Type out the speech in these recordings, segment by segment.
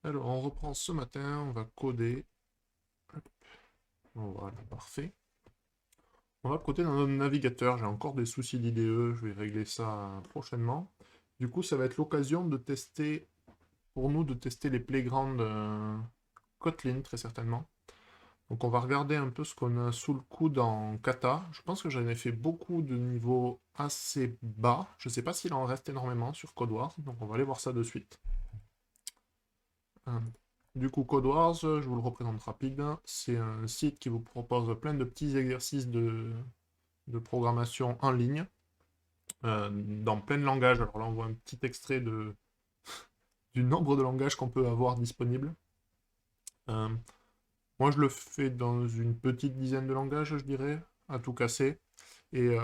Alors, on reprend ce matin, on va coder. Hop, voilà, parfait. On va coder dans notre navigateur. J'ai encore des soucis d'IDE, je vais régler ça prochainement. Du coup, ça va être l'occasion de tester, pour nous, de tester les playgrounds Kotlin, très certainement. Donc, on va regarder un peu ce qu'on a sous le coude en kata. Je pense que j'en ai fait beaucoup de niveaux assez bas. Je ne sais pas s'il en reste énormément sur CodeWars, donc on va aller voir ça de suite. Du coup, CodeWars, je vous le représente rapide. C'est un site qui vous propose plein de petits exercices de programmation en ligne, dans plein de langages. Alors là, on voit un petit extrait du nombre de langages qu'on peut avoir disponibles. Euh, Moi, je le fais dans une petite dizaine de langages, je dirais, à tout casser. Et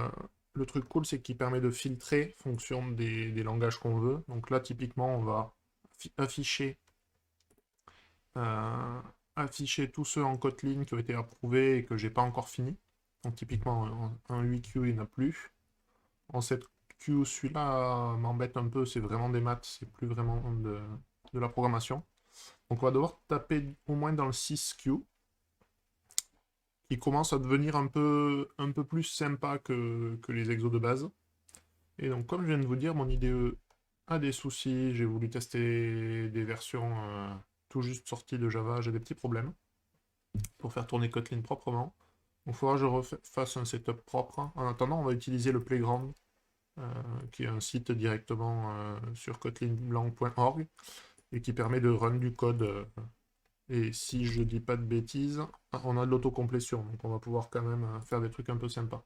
le truc cool, c'est qu'il permet de filtrer en fonction des langages qu'on veut. Donc là, typiquement, on va euh, afficher tous ceux en Kotlin qui ont été approuvés et que j'ai pas encore fini. Donc typiquement, un 8Q, il n'y en a plus. En 7Q, celui-là m'embête un peu, c'est vraiment des maths, c'est plus vraiment de la programmation. Donc on va devoir taper au moins dans le 6Q, qui commence à devenir un peu plus sympa que les exos de base. Et donc comme je viens de vous dire, mon IDE a des soucis, j'ai voulu tester des versions tout juste sorties de Java, j'ai des petits problèmes pour faire tourner Kotlin proprement. Donc il faudra que je refasse un setup propre. En attendant, on va utiliser le Playground, qui est un site directement sur kotlinlang.org et qui permet de run du code. Et si je dis pas de bêtises, on a de l'autocomplétion, donc on va pouvoir quand même faire des trucs un peu sympas.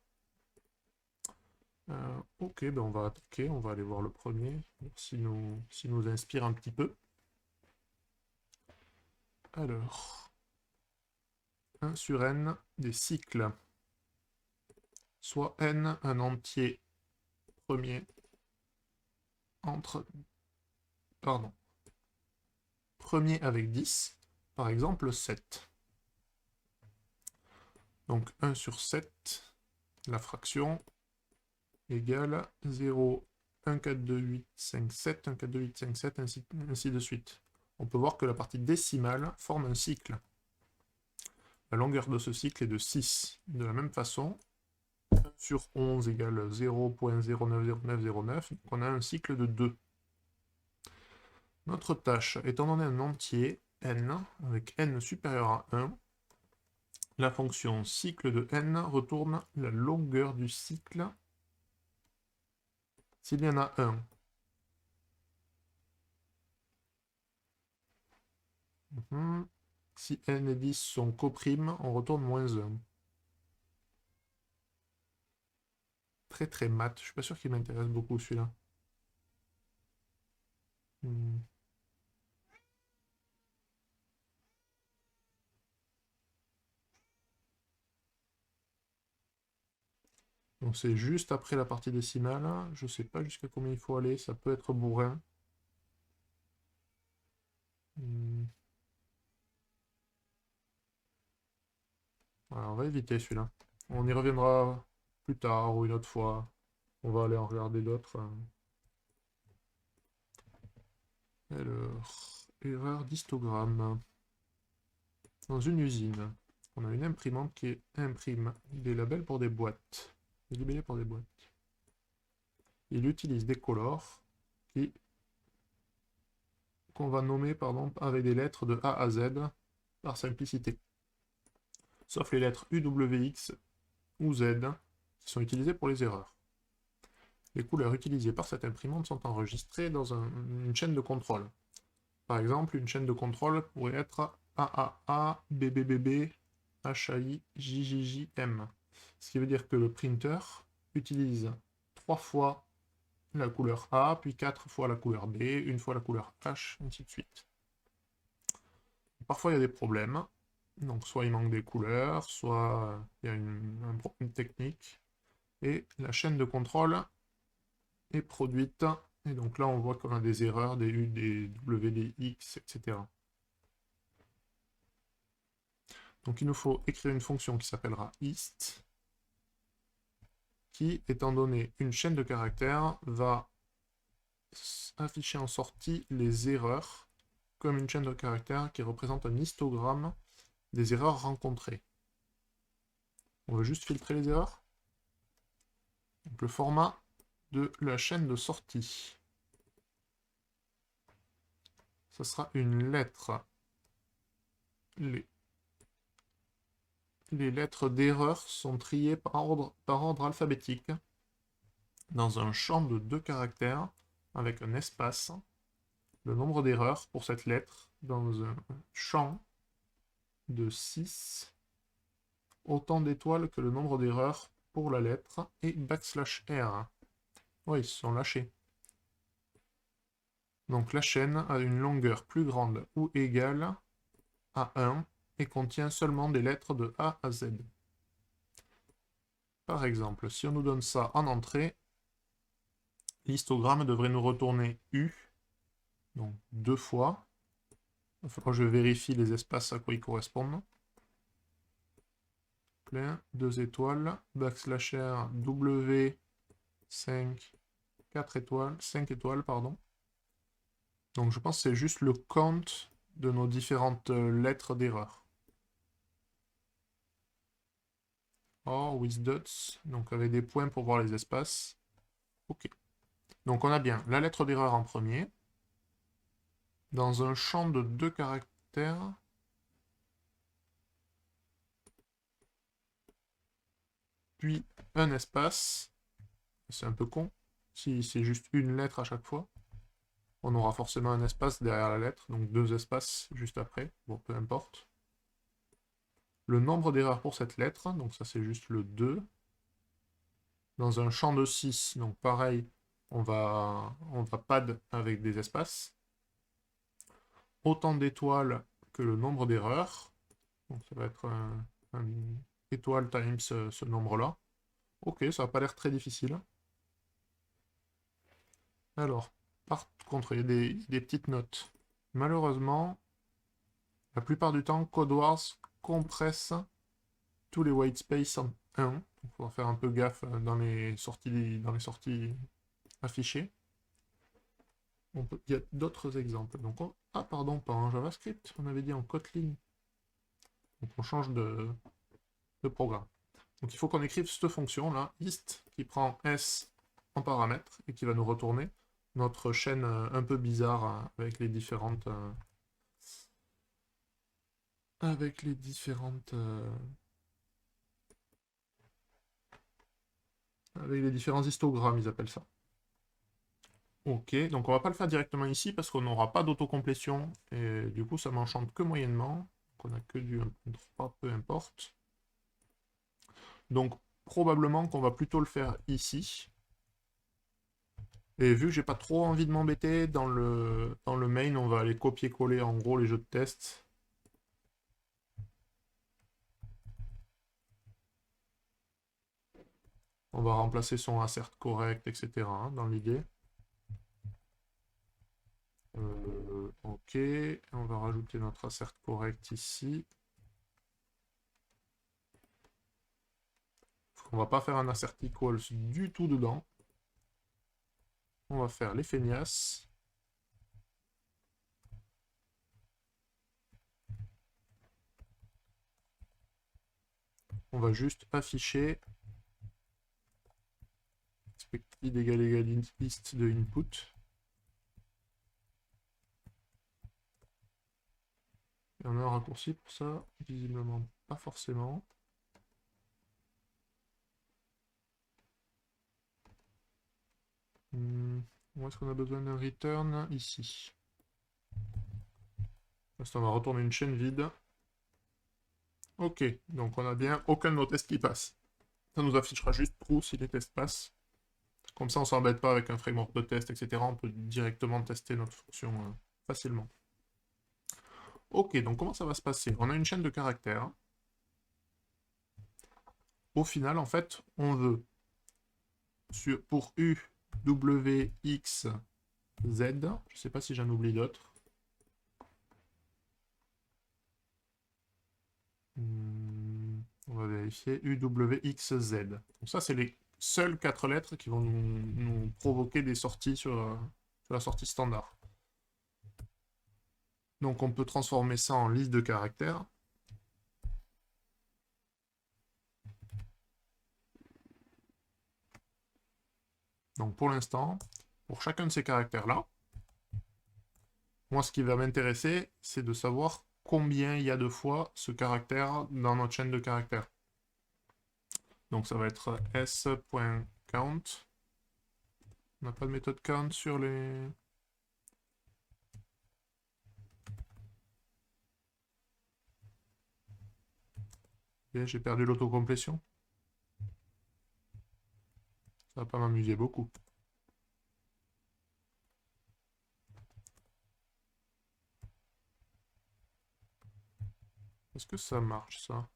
Ok, ben on va attaquer, on va aller voir le premier, s'il nous inspire un petit peu. Alors, 1 sur n des cycles, soit n un entier premier entre, pardon, premier avec 10, par exemple 7. Donc 1 sur 7, la fraction, égale 0, 1, 4, 2, 8, 5, 7, 1, 4, 2, 8, 5, 7, ainsi de suite. On peut voir que la partie décimale forme un cycle. La longueur de ce cycle est de 6. De la même façon, 1 sur 11 égale 0.090909, donc on a un cycle de 2. Notre tâche, étant donné un entier, n, avec n supérieur à 1, la fonction cycle de n retourne la longueur du cycle s'il y en a un. Si n et 10 sont coprimes, on retourne moins 1. Très très mat, je suis pas sûr qu'il m'intéresse beaucoup celui-là. Hmm. Donc c'est juste après la partie décimale, je sais pas jusqu'à combien il faut aller, ça peut être bourrin. Hmm. Voilà, on va éviter celui-là. On y reviendra plus tard ou une autre fois. On va aller en regarder d'autres. Alors, erreur d'histogramme. Dans une usine, on a une imprimante qui imprime des labels pour des boîtes. Des libellés pour des boîtes. Il utilise des colors qu'on va nommer pardon, avec des lettres de A à Z par simplicité. Sauf les lettres U, W, X ou Z qui sont utilisées pour les erreurs. Les couleurs utilisées par cette imprimante sont enregistrées dans une chaîne de contrôle. Par exemple, une chaîne de contrôle pourrait être AAA, BBBB, HAI, JJJM. Ce qui veut dire que le printer utilise 3 fois la couleur A, puis 4 fois la couleur B, une fois la couleur H, ainsi de suite. Parfois, il y a des problèmes. Donc, soit il manque des couleurs, soit il y a un problème technique. Et la chaîne de contrôle est produite. Et donc là, on voit qu'on a des erreurs, des U, des W, des X, etc. Donc il nous faut écrire une fonction qui s'appellera ist, qui, étant donné une chaîne de caractères, va afficher en sortie les erreurs comme une chaîne de caractères qui représente un histogramme des erreurs rencontrées. On veut juste filtrer les erreurs. Donc le format de la chaîne de sortie. Ça sera une lettre. Les lettres d'erreur sont triées par ordre alphabétique dans un champ de 2 caractères avec un espace. Le nombre d'erreurs pour cette lettre dans un champ de 6, autant d'étoiles que le nombre d'erreurs pour la lettre, et \R. Oui, ils se sont lâchés. Donc la chaîne a une longueur plus grande ou égale à 1 et contient seulement des lettres de A à Z. Par exemple, si on nous donne ça en entrée, l'histogramme devrait nous retourner U, donc 2 fois. Il va falloir que je vérifie les espaces à quoi ils correspondent. Plein, 2 étoiles, \R, W, 5, 4 étoiles, 5 étoiles, pardon. Donc je pense que c'est juste le compte de nos différentes lettres d'erreur. Or, with dots, donc avec des points pour voir les espaces. Ok. Donc on a bien la lettre d'erreur en premier, dans un champ de 2 caractères, puis un espace. C'est un peu con, si c'est juste une lettre à chaque fois. On aura forcément un espace derrière la lettre, donc 2 espaces juste après. Bon, peu importe. Le nombre d'erreurs pour cette lettre, donc ça c'est juste le 2. Dans un champ de 6, donc pareil, on va pad avec des espaces. Autant d'étoiles que le nombre d'erreurs. Donc ça va être un étoile times ce nombre-là. Ok, ça n'a pas l'air très difficile. Alors, par contre, il y a des petites notes. Malheureusement, la plupart du temps, CodeWars compresse tous les white space en 1. Il faudra faire un peu gaffe dans les sorties affichées. Il y a d'autres exemples. Donc, ah pardon, pas en JavaScript, on avait dit en Kotlin. Donc on change de programme. Donc il faut qu'on écrive cette fonction là, ist, qui prend s en paramètre et qui va nous retourner notre chaîne un peu bizarre avec les différentes avec les différents histogrammes, ils appellent ça. Ok, donc on va pas le faire directement ici parce qu'on n'aura pas d'autocomplétion et du coup ça m'enchante que moyennement. Donc on a que du 1.3, peu importe. Donc probablement qu'on va plutôt le faire ici. Et vu que j'ai pas trop envie de m'embêter, dans le main, on va aller copier-coller en gros les jeux de test. On va remplacer son assert correct, etc. dans l'idée. Ok, on va rajouter notre assert correct ici. On va pas faire un assert equals du tout dedans. On va faire les feignasses. On va juste afficher expected égale list de input. Et on a un raccourci pour ça, visiblement pas forcément. Où est-ce qu'on a besoin d'un return? Ici. On va retourner une chaîne vide. Ok, donc on a bien aucun de nos tests qui passe. Ça nous affichera juste true si les tests passent. Comme ça, on s'embête pas avec un framework de test, etc. On peut directement tester notre fonction facilement. Ok, donc comment ça va se passer? On a une chaîne de caractères. Au final, en fait, on veut, pour U, W, X, Z, je ne sais pas si j'en oublie d'autres. On va vérifier U, W, X, Z. Donc ça, c'est les seules 4 lettres qui vont nous provoquer des sorties sur la sortie standard. Donc on peut transformer ça en liste de caractères. Donc pour l'instant, pour chacun de ces caractères-là, moi ce qui va m'intéresser, c'est de savoir combien il y a de fois ce caractère dans notre chaîne de caractères. Donc ça va être s.count. On n'a pas de méthode count sur les... Et j'ai perdu l'autocomplétion. Ça va pas m'amuser beaucoup. Est-ce que ça marche, ça?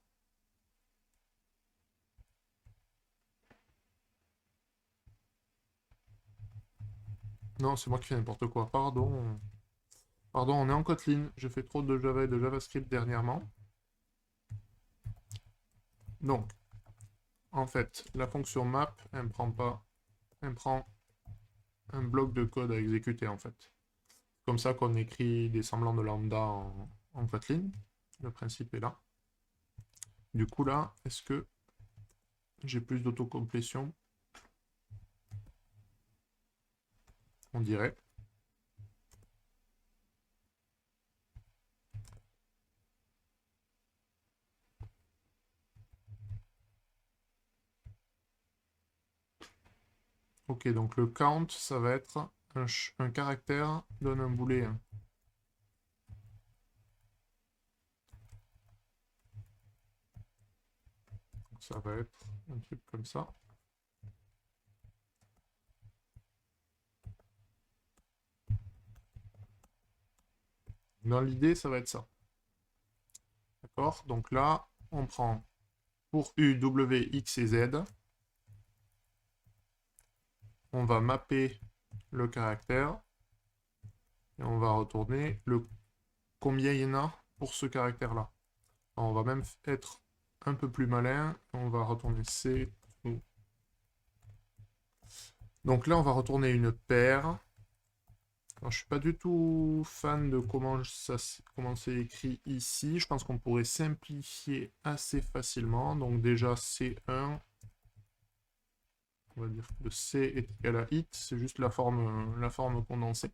Non, c'est moi qui fais n'importe quoi. Pardon. Pardon, on est en Kotlin. J'ai fait trop de Java et de JavaScript dernièrement. Donc, en fait, la fonction map, elle prend un bloc de code à exécuter, en fait. Comme ça qu'on écrit des semblants de lambda en Kotlin. Le principe est là. Du coup, là, est-ce que j'ai plus d'autocomplétion? On dirait. Ok, donc le count, ça va être un caractère donne un booléen. Donc ça va être un truc comme ça. Dans l'idée, ça va être ça. D'accord? Donc là, on prend pour U, W, X et Z. On va mapper le caractère. Et on va retourner le combien il y en a pour ce caractère-là. On va même être un peu plus malin. On va retourner C. Donc là, on va retourner une paire. Alors, je suis pas du tout fan de comment c'est écrit ici. Je pense qu'on pourrait simplifier assez facilement. Donc déjà C1, on va dire que C est égal à it, c'est juste la forme condensée.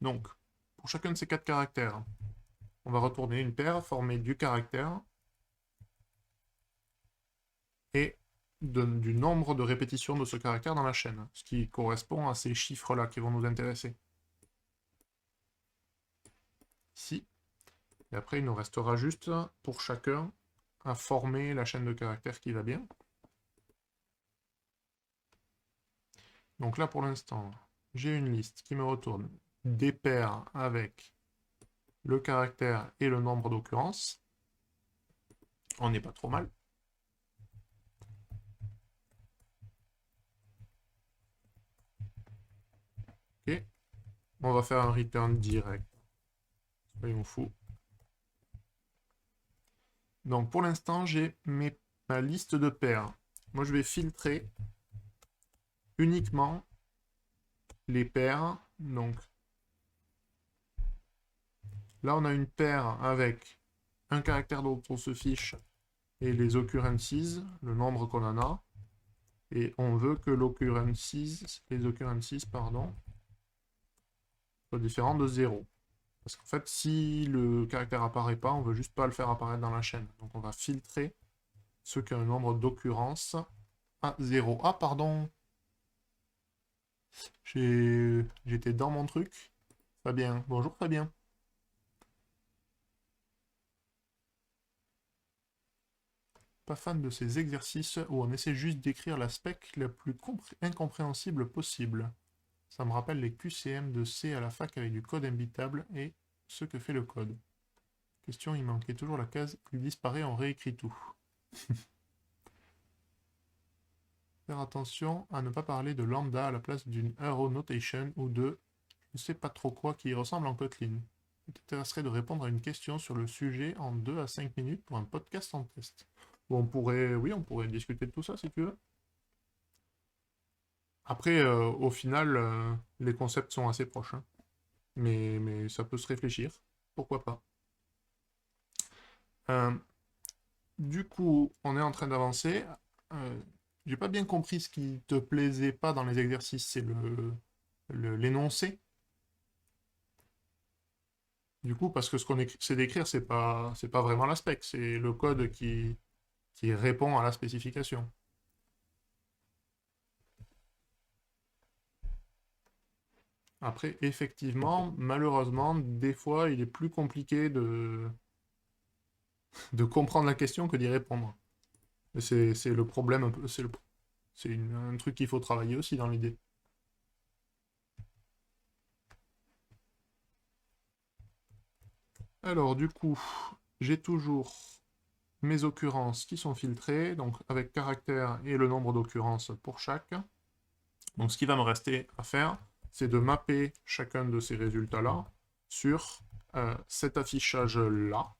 Donc, pour chacun de ces 4 caractères, on va retourner une paire formée du caractère et du nombre de répétitions de ce caractère dans la chaîne, ce qui correspond à ces chiffres-là qui vont nous intéresser. Ici. Et après, il nous restera juste, pour chacun, à former la chaîne de caractères qui va bien. Donc là, pour l'instant, j'ai une liste qui me retourne des paires avec le caractère et le nombre d'occurrences. On n'est pas trop mal. Ok. On va faire un return direct. Soyons fous. Donc pour l'instant, j'ai ma liste de paires. Moi, je vais filtrer uniquement les paires. Donc là, on a une paire avec un caractère dont on se fiche et les occurrences, le nombre qu'on en a. Et on veut que les occurrences, pardon, soient différents de 0. Parce qu'en fait, si le caractère apparaît pas, on veut juste pas le faire apparaître dans la chaîne. Donc on va filtrer ceux qui ont un nombre d'occurrences à 0. Ah, pardon. J'étais dans mon truc. Fabien. Bonjour Fabien. Pas fan de ces exercices où on essaie juste d'écrire la spec la plus incompréhensible possible. Ça me rappelle les QCM de C à la fac avec du code imbitable et ce que fait le code. Question, il manquait toujours la case, il disparaît, on réécrit tout. Faire attention à ne pas parler de lambda à la place d'une arrow notation ou de je ne sais pas trop quoi qui ressemble en Kotlin. Il t'intéresserait de répondre à une question sur le sujet en 2 à 5 minutes pour un podcast en test. Bon, oui, on pourrait discuter de tout ça si tu veux. Après, au final, les concepts sont assez proches, hein. mais ça peut se réfléchir. Pourquoi pas. Euh, du coup, on est en train d'avancer. J'ai pas bien compris ce qui te plaisait pas dans les exercices, c'est l'énoncé. Du coup, parce que ce qu'on essaie d'écrire, c'est pas vraiment l'aspect, c'est le code qui répond à la spécification. Après, effectivement, malheureusement, des fois, il est plus compliqué de comprendre la question que d'y répondre. C'est le problème un peu, un truc qu'il faut travailler aussi dans l'idée. Alors, du coup, j'ai toujours mes occurrences qui sont filtrées, donc avec caractère et le nombre d'occurrences pour chaque. Donc, ce qui va me rester à faire, c'est de mapper chacun de ces résultats-là sur cet affichage-là.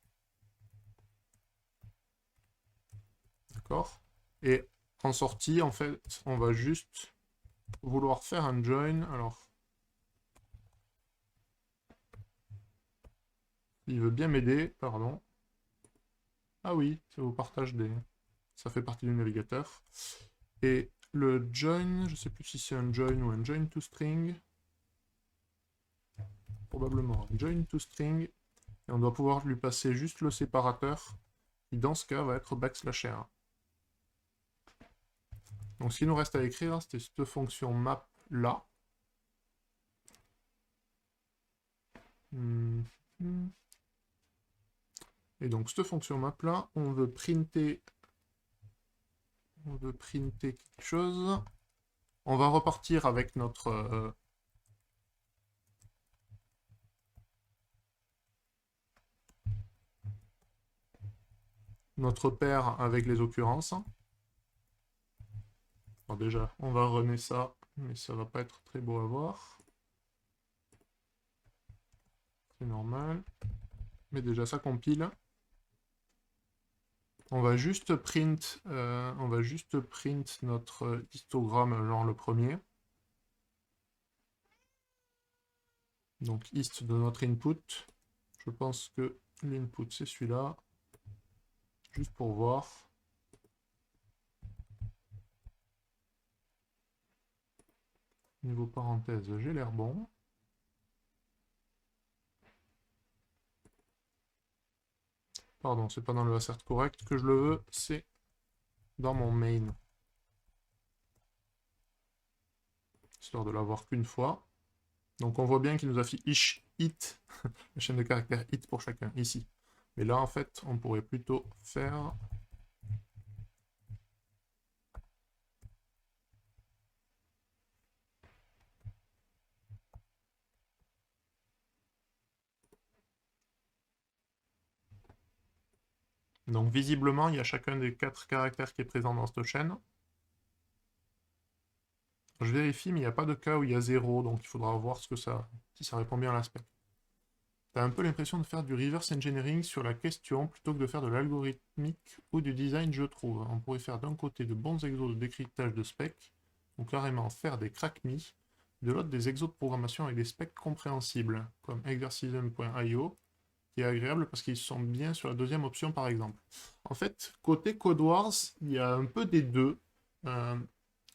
D'accord? Et en sortie, en fait, on va juste vouloir faire un join. Alors, il veut bien m'aider, pardon. Ah oui, ça vous partage des... Ça fait partie du navigateur. Et le join, je sais plus si c'est un join ou un join to string. Probablement un join to string. Et on doit pouvoir lui passer juste le séparateur, qui dans ce cas va être \r. Donc ce qu'il nous reste à écrire, c'était cette fonction map là. Et donc cette fonction map là, on veut printer quelque chose. On va repartir avec notre paire avec les occurrences. Alors déjà, on va runner ça, mais ça va pas être très beau à voir. C'est normal. Mais déjà, ça compile. On va juste print notre histogramme, genre le premier. Donc hist de notre input. Je pense que l'input c'est celui-là. Juste pour voir. Niveau parenthèse, j'ai l'air bon. Pardon, c'est pas dans le assert correct que je le veux, c'est dans mon main. Histoire de l'avoir qu'une fois. Donc on voit bien qu'il nous affiche it, la chaîne de caractères it pour chacun, ici. Mais là, en fait, on pourrait plutôt faire... Donc visiblement, il y a chacun des 4 caractères qui est présent dans cette chaîne. Je vérifie, mais il n'y a pas de cas où il y a 0, donc il faudra voir si ça répond bien à l'aspect. T'as un peu l'impression de faire du reverse engineering sur la question plutôt que de faire de l'algorithmique ou du design, je trouve. On pourrait faire d'un côté de bons exos de décryptage de specs, ou carrément faire des crack-me, de l'autre des exos de programmation avec des specs compréhensibles, comme exercism.io, qui est agréable parce qu'ils sont bien sur la deuxième option par exemple. En fait, côté CodeWars, il y a un peu des deux. Euh,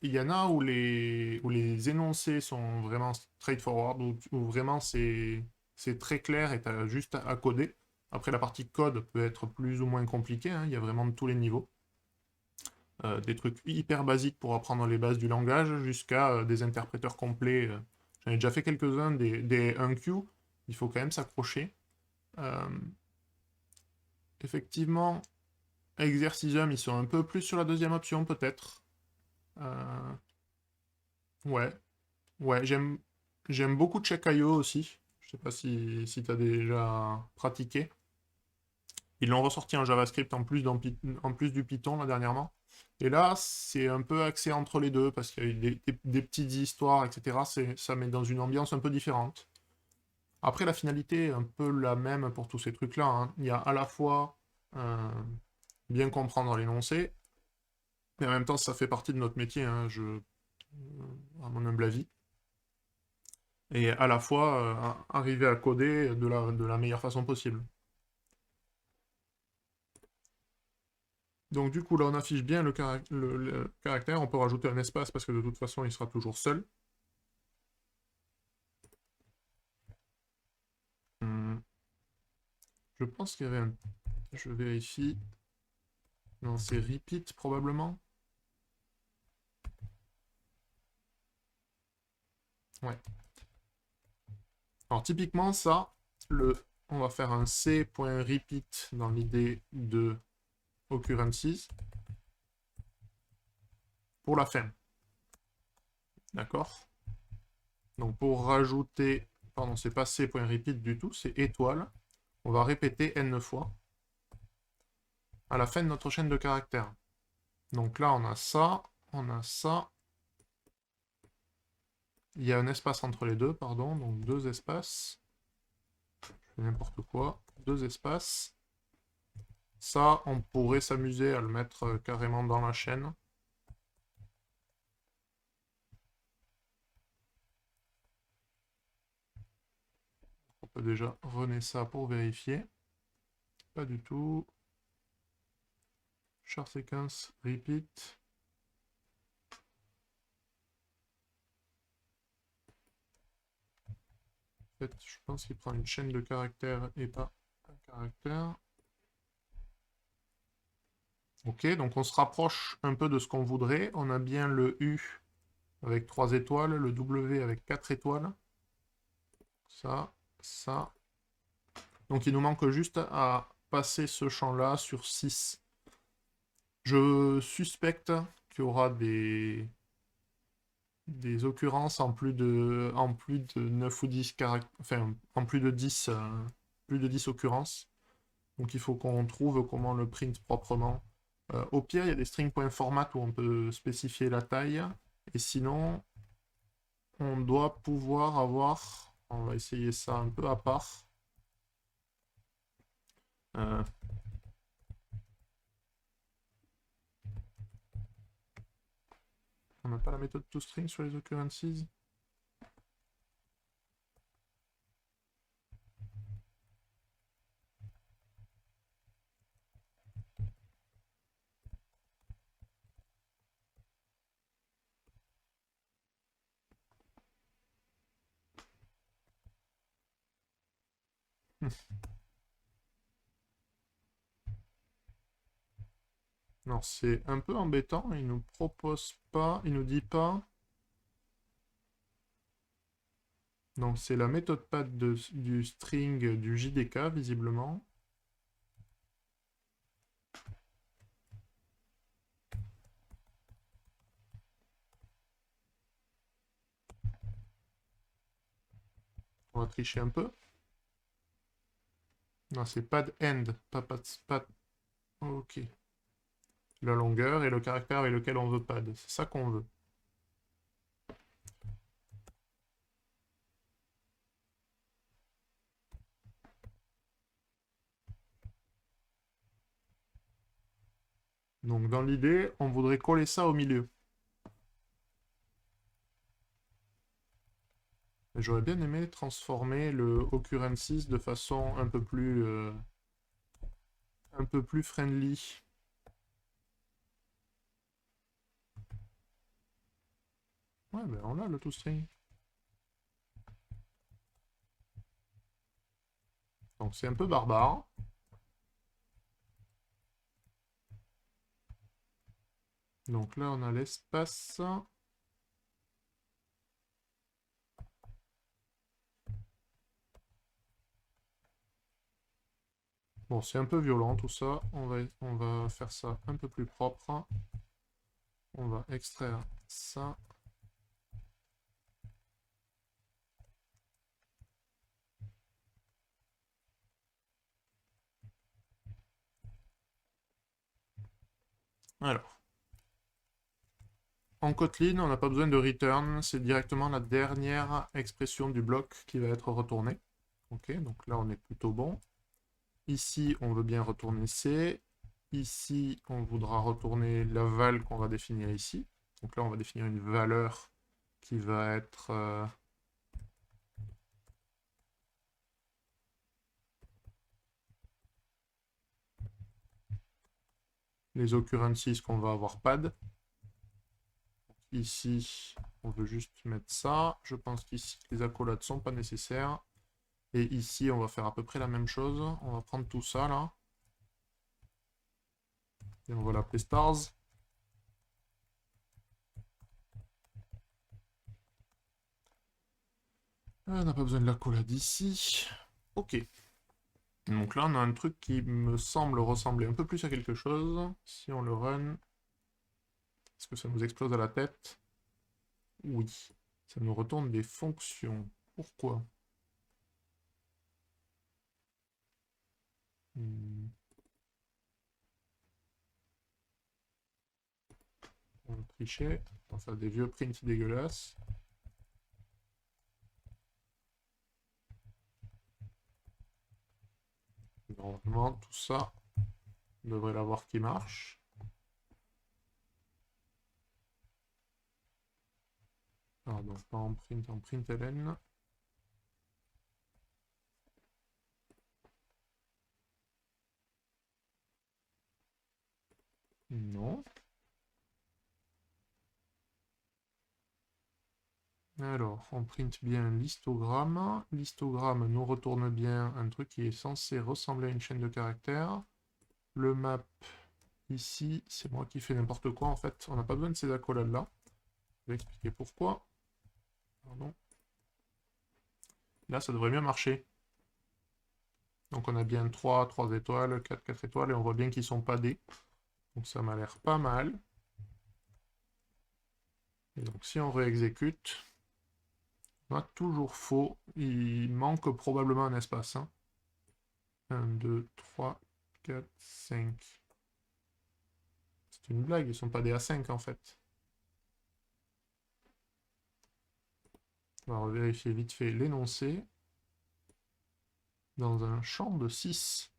il y en a où les énoncés sont vraiment straightforward, où vraiment c'est très clair et tu as juste à coder. Après, la partie code peut être plus ou moins compliquée, hein, il y a vraiment de tous les niveaux. Des trucs hyper basiques pour apprendre les bases du langage jusqu'à des interpréteurs complets. J'en ai déjà fait quelques-uns, des 1Q, il faut quand même s'accrocher. Euh, Effectivement, Exercisum, ils sont un peu plus sur la deuxième option, peut-être. Euh, ouais, ouais, j'aime beaucoup Check.io aussi. Je sais pas si tu as déjà pratiqué. Ils l'ont ressorti en JavaScript en plus du Python, là, dernièrement. Et là, c'est un peu axé entre les deux, parce qu'il y a eu des petites histoires, etc. Ça met dans une ambiance un peu différente. Après, la finalité est un peu la même pour tous ces trucs-là, hein. Il y a à la fois bien comprendre l'énoncé, mais en même temps, ça fait partie de notre métier, hein, à mon humble avis. et à la fois arriver à coder de la meilleure façon possible. Donc du coup, là, on affiche bien le caractère. On peut rajouter un espace parce que de toute façon, il sera toujours seul. Hmm. Je pense qu'il y avait un... Je vérifie. Non, c'est repeat probablement. Ouais. Alors typiquement, ça, on va faire un c.repeat dans l'idée de occurrences pour la fin. D'accord? Donc pour rajouter... Pardon, c'est pas c.repeat du tout, c'est étoile. On va répéter n fois à la fin de notre chaîne de caractères. Donc là, on a ça, on a ça. Il y a un espace entre les deux, pardon, donc deux espaces. Je fais n'importe quoi. Deux espaces. Ça, on pourrait s'amuser à le mettre carrément dans la chaîne. On peut déjà runner ça pour vérifier. Pas du tout. Char sequence, repeat. En fait, je pense qu'il prend une chaîne de caractères et pas un caractère. Ok, donc on se rapproche un peu de ce qu'on voudrait. On a bien le U avec 3 étoiles, le W avec 4 étoiles. Ça, ça. Donc il nous manque juste à passer ce champ-là sur 6. Je suspecte qu'il y aura des occurrences en plus de 9 ou 10 caractères, enfin en plus de 10 occurrences. Donc il faut qu'on trouve comment le print proprement. Au pire, il y a des string.format où on peut spécifier la taille. Et sinon, on doit pouvoir avoir... On va essayer ça un peu à part. Euh, on n'a pas la méthode toString sur les occurrences. Non, c'est un peu embêtant. Il nous propose pas, il nous dit pas. Donc c'est la méthode path du string du JDK, visiblement. On va tricher un peu. Non, c'est pad end, pas pad. Ok. La longueur et le caractère avec lequel on veut pad. C'est ça qu'on veut. Donc dans l'idée, on voudrait coller ça au milieu. J'aurais bien aimé transformer le occurrences de façon un peu plus friendly. Ouais, ben on a le toString. Donc c'est un peu barbare. Donc là, on a l'espace. Bon, c'est un peu violent tout ça. On va faire ça un peu plus propre. On va extraire ça. Alors, en Kotlin, on n'a pas besoin de return. C'est directement la dernière expression du bloc qui va être retournée. Ok, donc là, on est plutôt bon. Ici, on veut bien retourner C. Ici, on voudra retourner la val qu'on va définir ici. Donc là, on va définir une valeur qui va être les occurrences qu'on va avoir pad. Ici, on veut juste mettre ça. Je pense qu'ici, les accolades sont pas nécessaires. Et ici, on va faire à peu près la même chose. On va prendre tout ça, là. Et on va l'appeler stars. On n'a pas besoin de l'accolade ici. Ok. Donc là, on a un truc qui me semble ressembler un peu plus à quelque chose. Si on le run, est-ce que ça nous explose à la tête? Oui. Ça nous retourne des fonctions. Pourquoi? On trichait. On fait des vieux prints dégueulasses. Normalement, tout ça on devrait l'avoir qui marche. Alors, donc pas en print, en println. Non. Alors, on print bien l'histogramme. L'histogramme nous retourne bien un truc qui est censé ressembler à une chaîne de caractères. Le map, ici, c'est moi qui fais n'importe quoi en fait. On n'a pas besoin de ces accolades-là. Je vais expliquer pourquoi. Pardon. Là, ça devrait bien marcher. Donc on a bien 3 étoiles, 4 étoiles, et on voit bien qu'ils sont pas D. Donc ça m'a l'air pas mal. Et donc si on réexécute, on a toujours faux. Il manque probablement un espace. 1, 2, 3, 4, 5. C'est une blague, ils sont pas des A5 en fait. On va vérifier vite fait l'énoncé. Dans un champ de 6.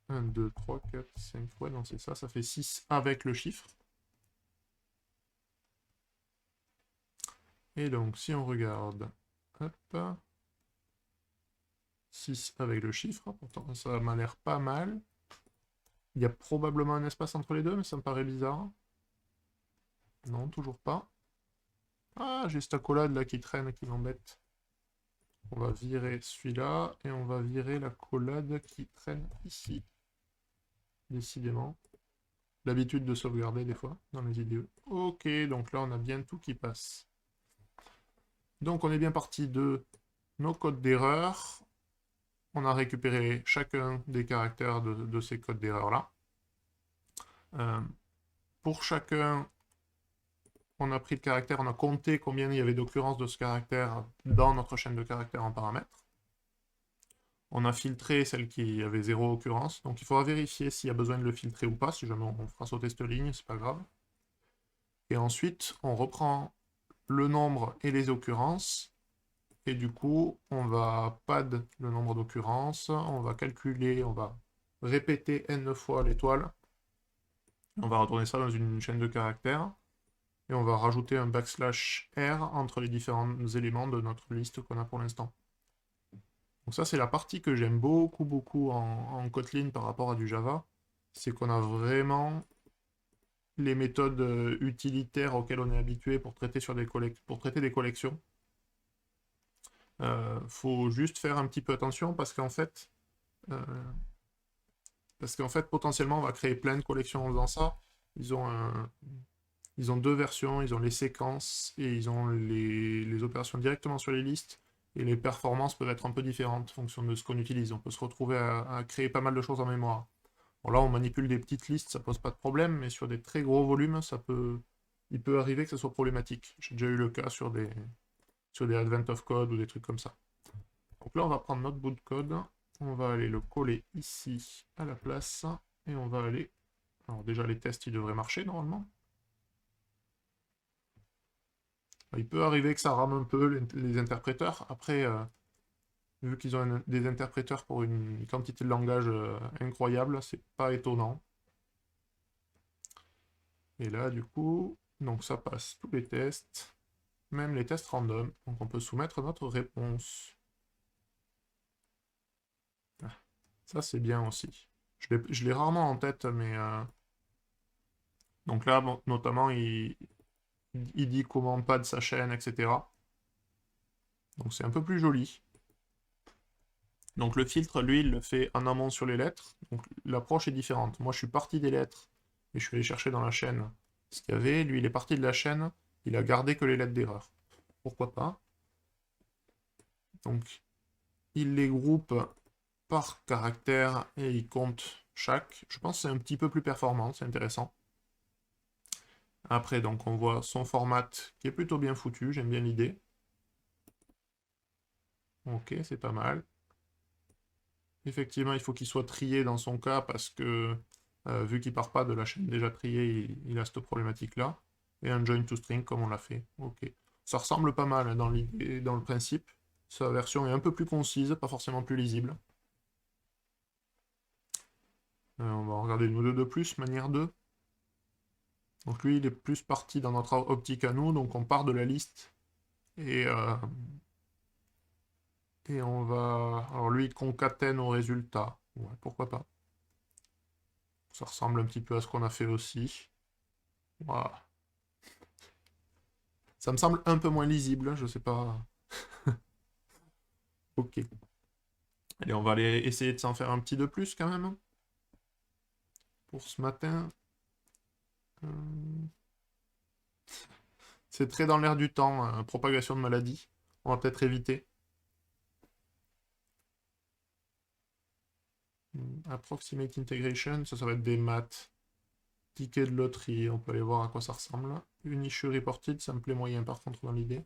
Un, 2, 3, 4, 5. Ouais, non, c'est ça, ça fait 6 avec le chiffre. Et donc, si on regarde, hop, 6 avec le chiffre, pourtant ça m'a l'air pas mal. Il y a probablement un espace entre les deux, mais ça me paraît bizarre. Non, toujours pas. Ah, j'ai cette accolade là qui traîne, qui m'embête. On va virer celui-là, et on va virer la collade qui traîne ici. Décidément. L'habitude de sauvegarder des fois, dans les IDE. Ok, donc là on a bien tout qui passe. Donc on est bien parti de nos codes d'erreur. On a récupéré chacun des caractères de ces codes d'erreur-là. Pour chacun, on a pris le caractère, on a compté combien il y avait d'occurrences de ce caractère dans notre chaîne de caractères en paramètres. On a filtré celle qui avait 0 occurrence, donc il faudra vérifier s'il y a besoin de le filtrer ou pas, si jamais on fera sauter cette ligne, c'est pas grave. Et ensuite, on reprend le nombre et les occurrences, et du coup, on va pad le nombre d'occurrences, on va calculer, on va répéter n fois l'étoile, on va retourner ça dans une chaîne de caractères, et on va rajouter un backslash R entre les différents éléments de notre liste qu'on a pour l'instant. Donc ça, c'est la partie que j'aime beaucoup en Kotlin par rapport à du Java, c'est qu'on a vraiment les méthodes utilitaires auxquelles on est habitué pour traiter, pour traiter des collections. Faut juste faire un petit peu attention euh, parce qu'en fait, potentiellement, on va créer plein de collections en faisant ça. Ils ont deux versions, ils ont les séquences et ils ont les opérations directement sur les listes. Et les performances peuvent être un peu différentes en fonction de ce qu'on utilise. On peut se retrouver à créer pas mal de choses en mémoire. Bon, là, on manipule des petites listes, ça pose pas de problème, mais sur des très gros volumes, il peut arriver que ce soit problématique. J'ai déjà eu le cas sur des Advent of Code ou des trucs comme ça. Donc là, on va prendre notre bout de code, on va aller le coller ici à la place, et on va aller... Alors déjà, les tests, ils devraient marcher normalement. Il peut arriver que ça rame un peu les interpréteurs. Après, vu qu'ils ont des interpréteurs pour une quantité de langage incroyable, c'est pas étonnant. Et là, du coup, donc ça passe tous les tests. même les tests random. Donc on peut soumettre notre réponse. Ah, ça c'est bien aussi. Je l'ai rarement en tête, mais... Donc là, bon, notamment, il dit comment pas de sa chaîne, etc. Donc c'est un peu plus joli. Donc le filtre, lui, il le fait en amont sur les lettres. Donc l'approche est différente. Moi, je suis parti des lettres et je suis allé chercher dans la chaîne ce qu'il y avait. Lui, il est parti de la chaîne, il a gardé que les lettres d'erreur. Pourquoi pas? Donc, il les groupe par caractère et il compte chaque. Je pense que c'est un petit peu plus performant, c'est intéressant. Après, donc, on voit son format qui est plutôt bien foutu, j'aime bien l'idée. Ok, c'est pas mal. Effectivement, il faut qu'il soit trié dans son cas parce que, vu qu'il part pas de la chaîne déjà triée, il a cette problématique-là. Et un join to string comme on l'a fait. Ok. Ça ressemble pas mal hein, dans l'idée, dans le principe. Sa version est un peu plus concise, pas forcément plus lisible. On va regarder une ou deux de plus, manière 2. Donc lui, il est plus parti dans notre optique à nous, donc on part de la liste. Et on va... Alors lui, il concatène au résultat. Ouais, pourquoi pas. Ça ressemble un petit peu à ce qu'on a fait aussi. Voilà. Ça me semble un peu moins lisible, je sais pas. Ok. Allez, on va aller essayer de s'en faire un petit de plus quand même. Pour ce matin. Euh, C'est très dans l'air du temps, hein, propagation de maladie. On va peut-être éviter. Approximate integration, ça va être des maths. Ticket de loterie, on peut aller voir à quoi ça ressemble. Une issue reported, ça me plaît moyen par contre dans l'idée.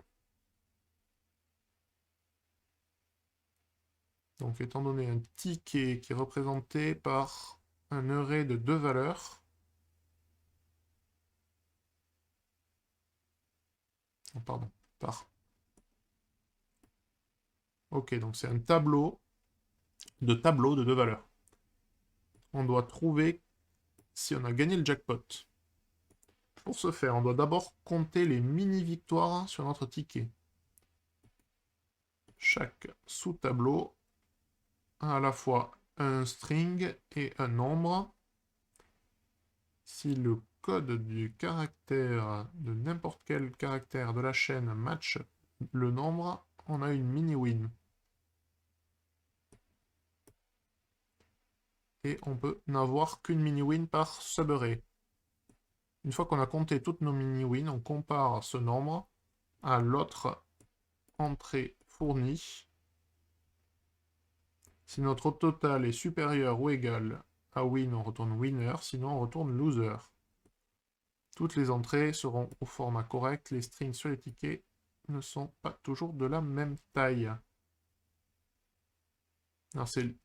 Donc étant donné un ticket qui est représenté par un array de deux valeurs. Oh, pardon, par. Ok, donc c'est un tableau de deux valeurs. On doit trouver si on a gagné le jackpot. Pour ce faire, on doit d'abord compter les mini-victoires sur notre ticket. Chaque sous-tableau a à la fois un string et un nombre. Si le code du caractère de n'importe quel caractère de la chaîne match le nombre, on a une mini-win. Et on peut n'avoir qu'une mini-win par subarray. Une fois qu'on a compté toutes nos mini-wins, on compare ce nombre à l'autre entrée fournie. Si notre total est supérieur ou égal à win, on retourne winner, sinon on retourne loser. Toutes les entrées seront au format correct, les strings sur les tickets ne sont pas toujours de la même taille.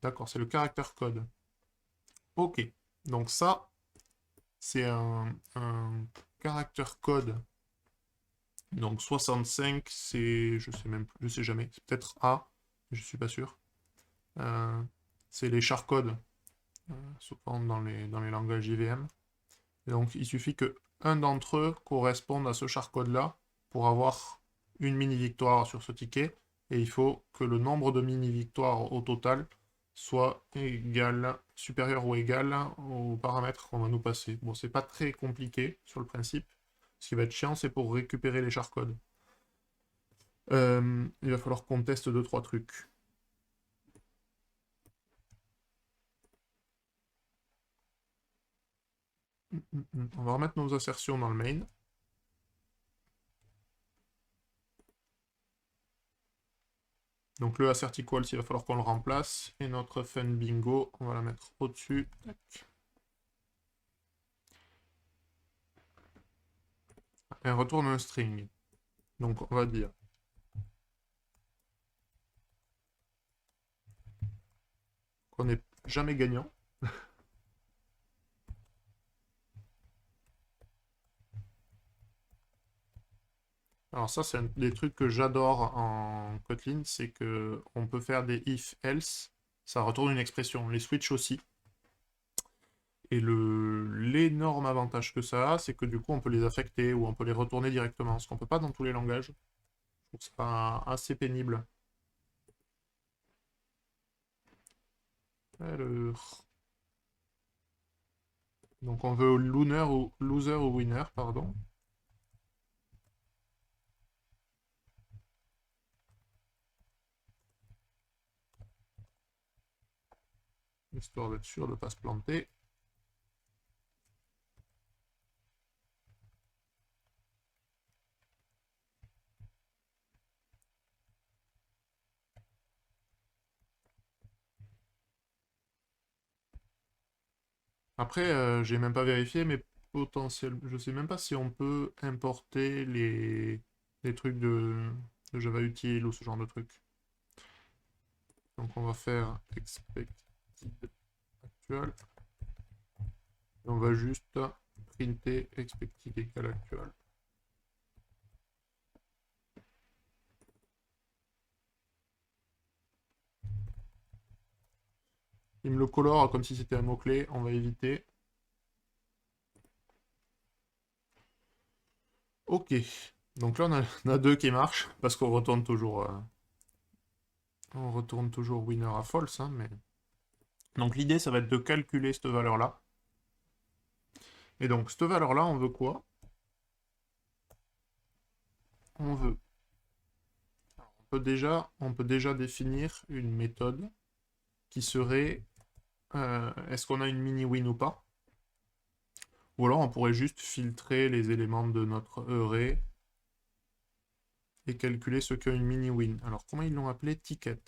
D'accord, c'est le caractère code. Ok, donc ça, c'est un caractère code. Donc 65, c'est, je sais même plus, je sais jamais, c'est peut-être A, je suis pas sûr. C'est les charcodes, souvent dans les langages JVM. Et donc il suffit que un d'entre eux corresponde à ce charcode-là pour avoir une mini-victoire sur ce ticket. Et il faut que le nombre de mini-victoires au total soit égal, supérieur ou égal aux paramètres qu'on va nous passer. Bon, c'est pas très compliqué sur le principe. Ce qui va être chiant, c'est pour récupérer les charcodes. Il va falloir qu'on teste 2-3 trucs. On va remettre nos assertions dans le main. Donc le assert equals, il va falloir qu'on le remplace. Et notre fun bingo, on va la mettre au-dessus. Et on retourne un string. Donc on va dire qu'on n'est jamais gagnant. Alors ça, c'est un des trucs que j'adore en Kotlin, c'est que on peut faire des if-else, ça retourne une expression. Les switch aussi. Et l'énorme avantage que ça a, c'est que du coup, on peut les affecter ou on peut les retourner directement, ce qu'on peut pas dans tous les langages. Je trouve ça assez pénible. Alors... Donc on veut loser ou winner, pardon. Histoire d'être sûr de ne pas se planter. Après, j'ai même pas vérifié, mais potentiellement, je sais même pas si on peut importer les trucs de Java Util ou ce genre de trucs. Donc on va faire expected actual. Et on va juste printer expected égal actual. Il me le colore comme si c'était un mot-clé, on va éviter. Ok, donc là on a deux qui marchent, parce qu'on retourne toujours, winner à false, hein, mais... Donc l'idée ça va être de calculer cette valeur-là. Et donc cette valeur-là, on veut quoi? On veut... on peut déjà définir une méthode qui serait... est-ce qu'on a une mini-win ou pas? Ou alors on pourrait juste filtrer les éléments de notre array et calculer ce qu'est une mini-win. Alors comment ils l'ont appelé? Ticket.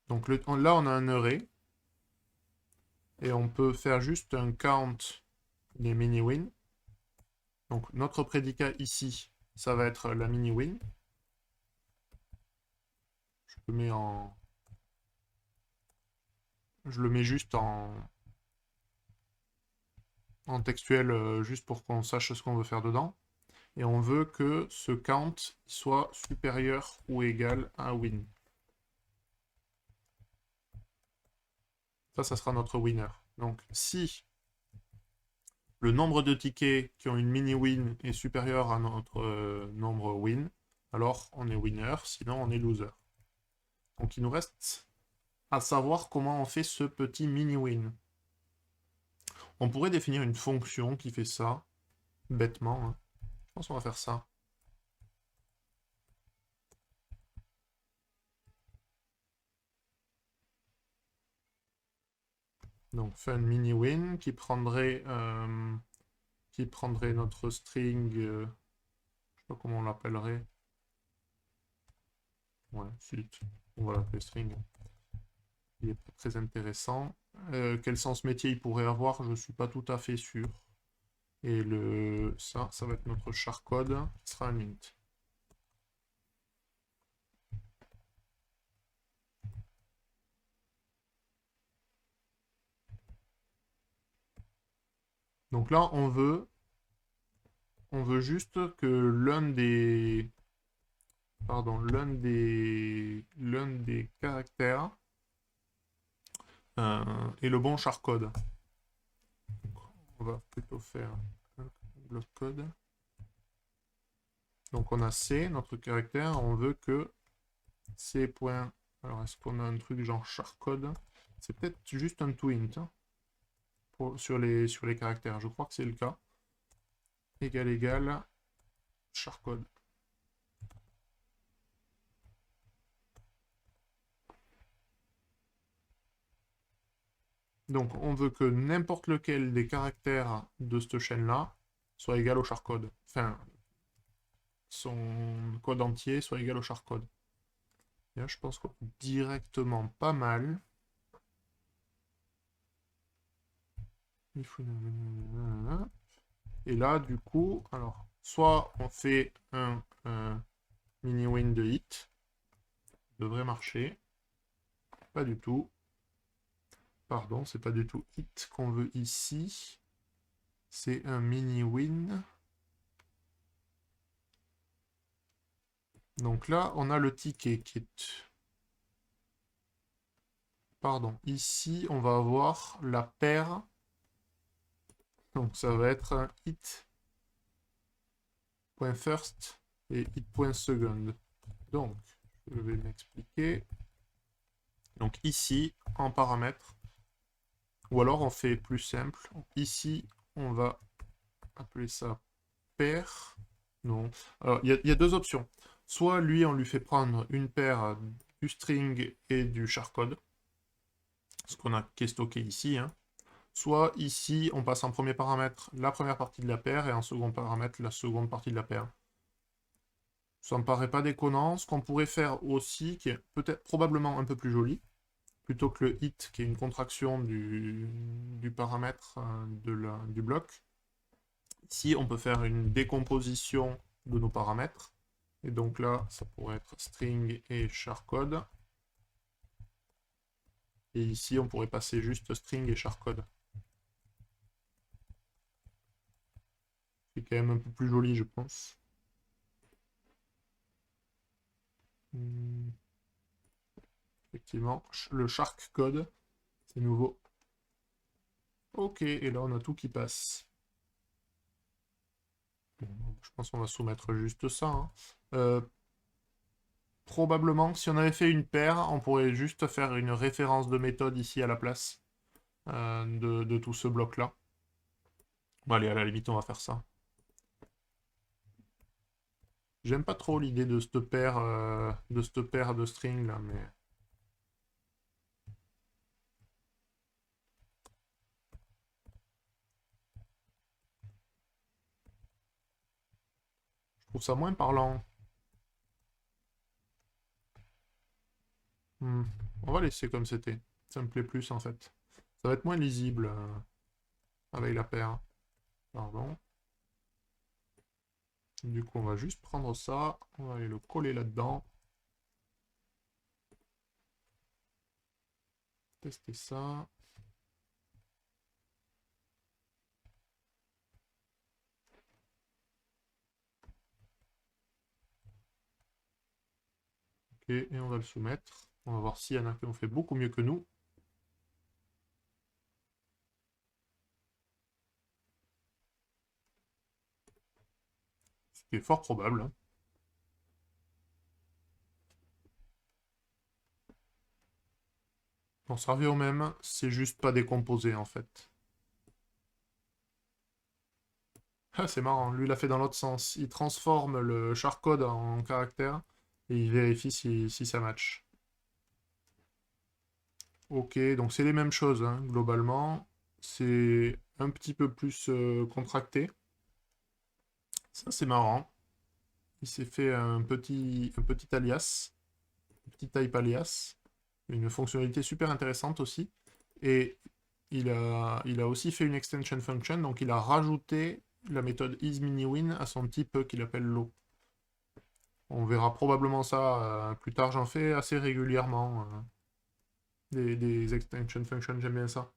Donc là on a un array et on peut faire juste un count des mini-win. Donc notre prédicat ici, ça va être la mini-win. Je le mets juste en textuel, juste pour qu'on sache ce qu'on veut faire dedans. Et on veut que ce count soit supérieur ou égal à win. Ça sera notre winner. Donc si le nombre de tickets qui ont une mini-win est supérieur à notre nombre win, alors on est winner, sinon on est loser. Donc il nous reste à savoir comment on fait ce petit mini-win. On pourrait définir une fonction qui fait ça, bêtement. Hein. Je pense qu'on va faire ça. Donc fun mini-win qui prendrait notre string, je sais pas comment on l'appellerait. Ouais, on va l'appeler string. Il est pas très intéressant. Quel sens métier il pourrait avoir, je suis pas tout à fait sûr. Et ça va être notre charcode, qui sera un int. Donc là, on veut juste que l'un des caractères ait le bon charcode. On va plutôt faire un bloc code. Donc on a C, notre caractère, on veut que C. Alors est-ce qu'on a un truc genre charcode? C'est peut-être juste un toint hein, sur les caractères, je crois que c'est le cas. Égal charcode. Donc on veut que n'importe lequel des caractères de cette chaîne-là soit égal au charcode. Enfin, son code entier soit égal au charcode. Et là, je pense qu'on peut directement pas mal. Et là, du coup, alors, soit on fait un mini-win de hit, devrait marcher. Pas du tout. Pardon, c'est pas du tout hit qu'on veut ici. C'est un mini-win. Donc là, on a le ticket qui est... pardon, ici, on va avoir la paire. Donc ça va être un hit.first et hit.second. Donc, je vais m'expliquer. Donc ici, en paramètres, ou alors on fait plus simple. Ici, on va appeler ça paire. Non. Alors, il y a deux options. Soit lui, on lui fait prendre une paire du string et du charcode, ce qu'on a qui est stocké ici, hein. Soit ici, on passe en premier paramètre la première partie de la paire et en second paramètre la seconde partie de la paire. Ça me paraît pas déconnant. Ce qu'on pourrait faire aussi, qui est peut-être probablement un peu plus joli, plutôt que le hit qui est une contraction du paramètre du bloc. Ici, on peut faire une décomposition de nos paramètres. Et donc là, ça pourrait être string et charcode. Et ici, on pourrait passer juste string et charcode. C'est quand même un peu plus joli, je pense. Effectivement, le shark code, c'est nouveau. Ok, et là, on a tout qui passe. Bon, je pense qu'on va soumettre juste ça, hein. Probablement, si on avait fait une paire, on pourrait juste faire une référence de méthode ici à la place de tout ce bloc-là. Bon, allez, à la limite, on va faire ça. J'aime pas trop l'idée de cette paire de string là, mais... Je trouve ça moins parlant. On va laisser comme c'était. Ça me plaît plus, en fait. Ça va être moins lisible avec la paire. Pardon. Du coup, on va juste prendre ça. On va aller le coller là-dedans. Tester ça. Ok, et on va le soumettre. On va voir s'il y en a qui ont fait beaucoup mieux que nous. Ce qui est fort probable, hein. On s'en revient au même, c'est juste pas décomposé en fait. Ah, c'est marrant, lui il l'a fait dans l'autre sens. Il transforme le charcode en caractère et il vérifie si ça match. Ok, donc c'est les mêmes choses, hein, globalement. C'est un petit peu plus contracté. Ça c'est marrant. Il s'est fait un petit alias, un petit type alias. Une fonctionnalité super intéressante aussi. Et il a aussi fait une extension function, donc il a rajouté la méthode isMiniWin à son type qu'il appelle low. On verra probablement ça plus tard, j'en fais assez régulièrement. Des extension functions, j'aime bien ça.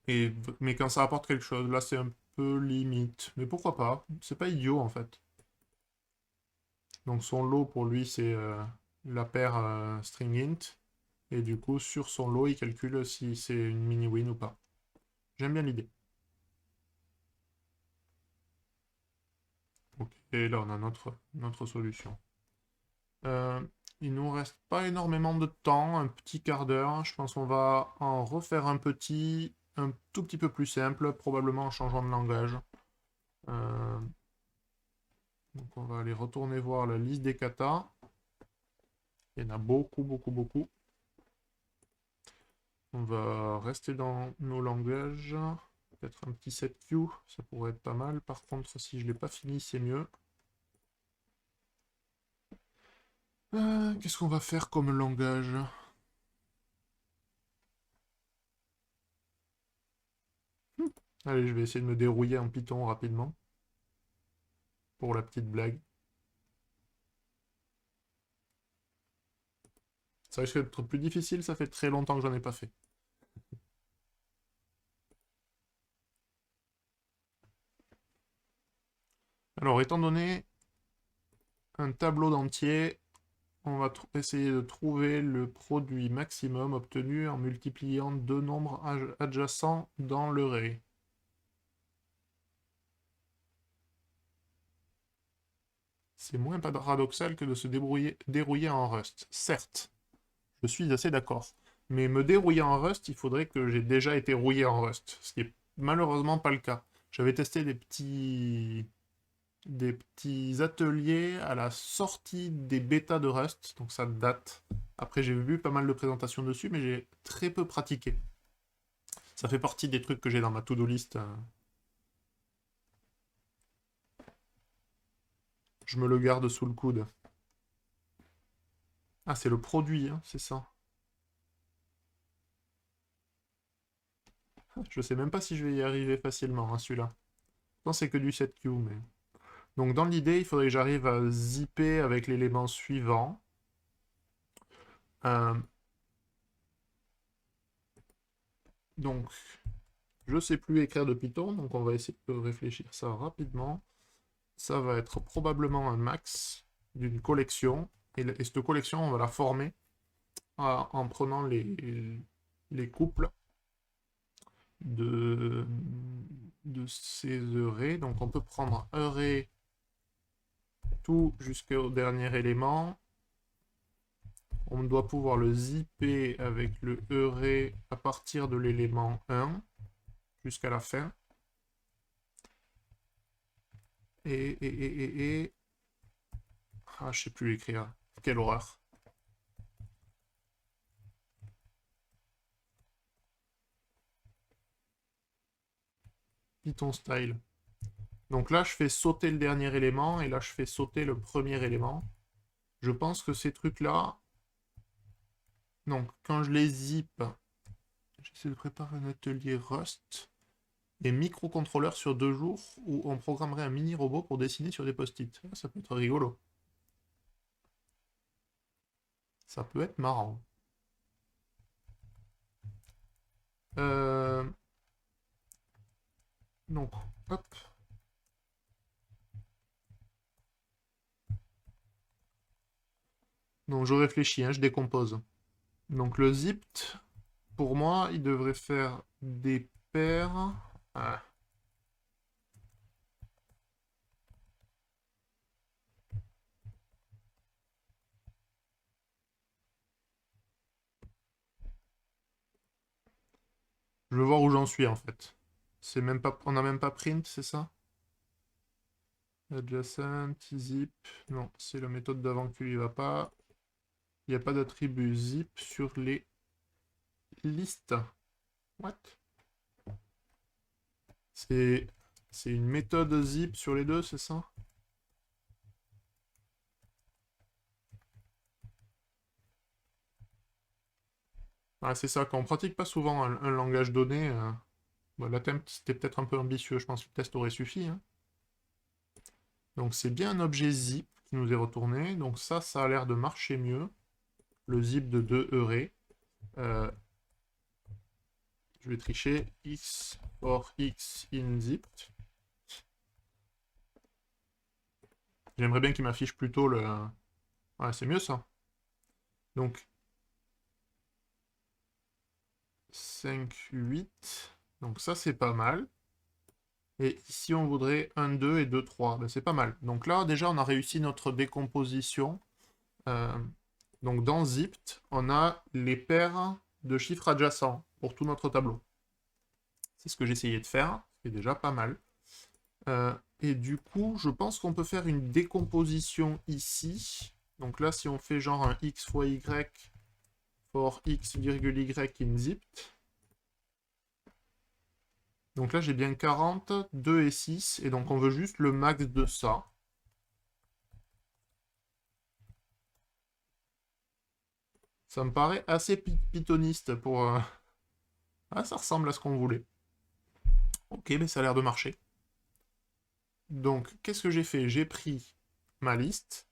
Mais quand ça apporte quelque chose, là c'est un peu limite. Mais pourquoi pas? C'est pas idiot en fait. Donc son low pour lui c'est la paire string int. Et du coup sur son low il calcule si c'est une mini win ou pas. J'aime bien l'idée. Ok, et là on a notre solution. Euh, il nous reste pas énormément de temps, un petit quart d'heure. Je pense qu'on va en refaire un tout petit peu plus simple, probablement en changeant de langage. Euh, donc on va aller retourner voir la liste des katas. Il y en a beaucoup, beaucoup, beaucoup. On va rester dans nos langages. Peut-être un petit set Q, ça pourrait être pas mal. Par contre, si je ne l'ai pas fini, c'est mieux. Qu'est-ce qu'on va faire comme langage? Allez, je vais essayer de me dérouiller en Python rapidement. Pour la petite blague. Ça risque d'être plus difficile, ça fait très longtemps que j'en ai pas fait. Alors, étant donné un tableau d'entier, on va essayer de trouver le produit maximum obtenu en multipliant deux nombres adjacents dans l'array. C'est moins paradoxal que de se dérouiller en Rust. Certes, je suis assez d'accord. Mais me dérouiller en Rust, il faudrait que j'ai déjà été rouillé en Rust. Ce qui est malheureusement pas le cas. J'avais testé des petits ateliers à la sortie des bêtas de Rust, donc ça date. Après, j'ai vu pas mal de présentations dessus, mais j'ai très peu pratiqué. Ça fait partie des trucs que j'ai dans ma to-do list. Je me le garde sous le coude. Ah, c'est le produit, hein, c'est ça. Je sais même pas si je vais y arriver facilement, hein, celui-là. Non, c'est que du 7Q, mais... Donc dans l'idée, il faudrait que j'arrive à zipper avec l'élément suivant. Euh, donc, je sais plus écrire de Python, donc on va essayer de réfléchir ça rapidement. Ça va être probablement un max d'une collection. Et cette collection, on va la former en prenant les couples de, de ces arrays. Donc on peut prendre array tout jusqu'au dernier élément. On doit pouvoir le zipper avec le array à partir de l'élément 1 jusqu'à la fin. Et... Ah, je sais plus l'écrire. Quelle horreur. Python style. Donc là, je fais sauter le dernier élément, et là, je fais sauter le premier élément. Je pense que ces trucs-là... Donc, quand je les zip, j'essaie de préparer un atelier Rust et microcontrôleur sur 2 jours où on programmerait un mini-robot pour dessiner sur des post-it. Ça peut être rigolo. Ça peut être marrant. Donc, hop. Donc, je réfléchis, hein, je décompose. Donc, le zipt, pour moi, il devrait faire des paires... Ah. Je veux voir où j'en suis, en fait. C'est même pas... On n'a même pas print, c'est ça? Adjacent, zip... Non, c'est la méthode d'avant qui lui va pas. Il n'y a pas d'attribut zip sur les listes. What? C'est une méthode zip sur les deux, c'est ça? Ah, c'est ça, quand on pratique pas souvent un langage donné, bon, la thème c'était peut-être un peu ambitieux, je pense que le test aurait suffi, hein. Donc c'est bien un objet zip qui nous est retourné, donc ça a l'air de marcher mieux. Le zip de 2 arrays. Je vais tricher, x for x in zip. J'aimerais bien qu'il m'affiche plutôt le... Ouais, c'est mieux ça. Donc 5, 8. Donc ça, c'est pas mal. Et ici, on voudrait 1, 2 et 2, 3. Ben, c'est pas mal. Donc là, déjà, on a réussi notre décomposition. Donc dans zipt, on a les paires de chiffres adjacents pour tout notre tableau. C'est ce que j'essayais de faire. C'est déjà pas mal. Et du coup, je pense qu'on peut faire une décomposition ici. Donc là, si on fait genre un x fois y for x virgule y in zipt. Donc là, j'ai bien 40, 2 et 6, et donc on veut juste le max de ça. Ça me paraît assez pythoniste pour... Ah, ça ressemble à ce qu'on voulait. Ok, mais ça a l'air de marcher. Donc, qu'est-ce que j'ai fait? J'ai pris ma liste.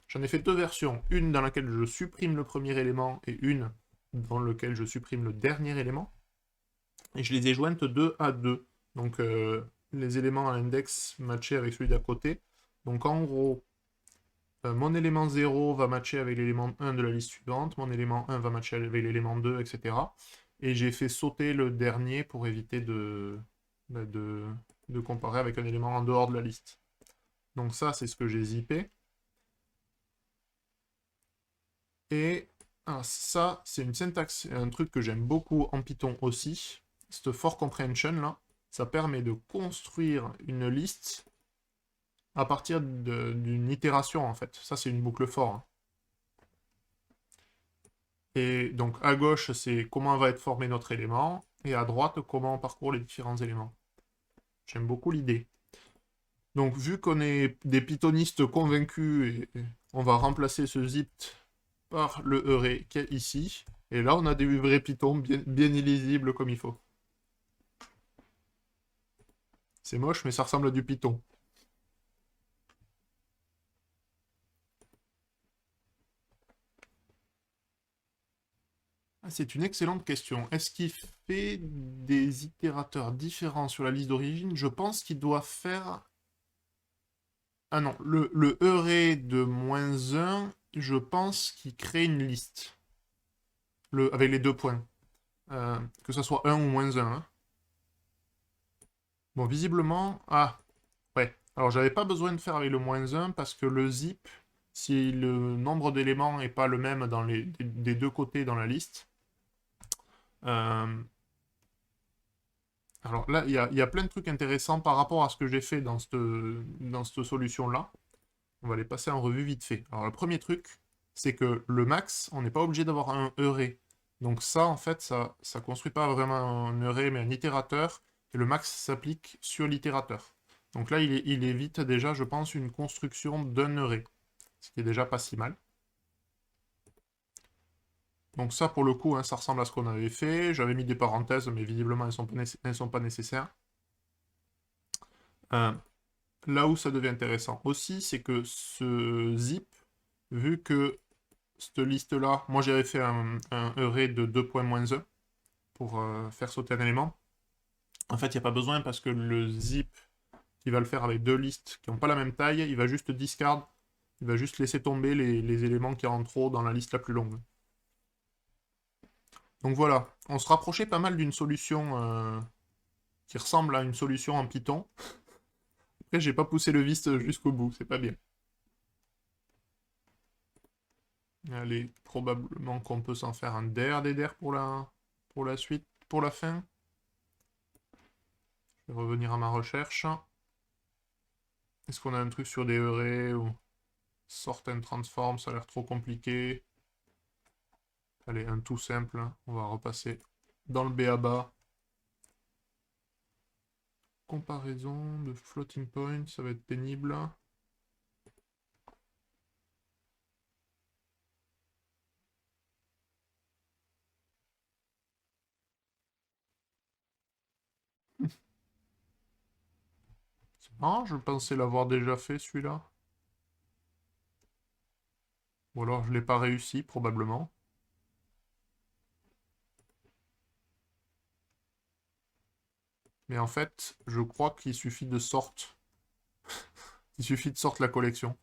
J'en ai fait deux versions. Une dans laquelle je supprime le premier élément et une dans laquelle je supprime le dernier élément. Et je les ai jointes 2 à 2. Donc, les éléments à l'index matchés avec celui d'à côté. Donc, en gros, mon élément 0 va matcher avec l'élément 1 de la liste suivante, mon élément 1 va matcher avec l'élément 2, etc. Et j'ai fait sauter le dernier pour éviter bah, de comparer avec un élément en dehors de la liste. Donc ça, c'est ce que j'ai zippé. Et alors ça, c'est une syntaxe, un truc que j'aime beaucoup en Python aussi. Cette for comprehension là, ça permet de construire une liste à partir d'une itération en fait. Ça, c'est une boucle for, hein. Et donc à gauche, c'est comment va être formé notre élément, et à droite, comment on parcourt les différents éléments. J'aime beaucoup l'idée. Donc vu qu'on est des pythonistes convaincus, on va remplacer ce zip par le array qui est ici. Et là, on a des vrais Python bien illisibles comme il faut. C'est moche, mais ça ressemble à du Python. Ah, c'est une excellente question. Est-ce qu'il fait des itérateurs différents sur la liste d'origine? Je pense qu'il doit faire... Ah non, le array de -1, je pense qu'il crée une liste. Avec les deux points. Que ce soit 1 ou -1, hein. Bon, visiblement... Ah, ouais. Alors, j'avais pas besoin de faire avec le -1 parce que le zip, si le nombre d'éléments n'est pas le même des deux côtés dans la liste, alors là, il y a plein de trucs intéressants par rapport à ce que j'ai fait dans cette solution-là. On va les passer en revue vite fait. Alors, le premier truc, c'est que le max, on n'est pas obligé d'avoir un array. Donc ça, en fait, ça construit pas vraiment un array, mais un itérateur. Et le max s'applique sur l'itérateur. Donc là, il évite déjà, je pense, une construction d'un array. Ce qui est déjà pas si mal. Donc ça, pour le coup, hein, ça ressemble à ce qu'on avait fait. J'avais mis des parenthèses, mais visiblement, elles sont pas nécessaires. Euh, Là où ça devient intéressant aussi, c'est que ce zip, vu que cette liste-là, moi j'avais fait un array de 2.-1 pour faire sauter un élément. En fait, il n'y a pas besoin parce que le zip qui va le faire avec deux listes qui n'ont pas la même taille, il va juste discard, il va juste laisser tomber les éléments qui en trop dans la liste la plus longue. Donc voilà, on se rapprochait pas mal d'une solution qui ressemble à une solution en Python. Après, j'ai pas poussé le vice jusqu'au bout, c'est pas bien. Allez, probablement qu'on peut s'en faire un der des der pour la suite, pour la fin. Je vais revenir à ma recherche. Est-ce qu'on a un truc sur des arrays ou sort and transform, ça a l'air trop compliqué. Allez, un tout simple, on va repasser dans le BABA. Comparaison de floating point, ça va être pénible. C'est marrant, je pensais l'avoir déjà fait celui-là. Ou alors je l'ai pas réussi, probablement. Mais en fait, je crois qu'il suffit de sort. Il suffit de sort la collection.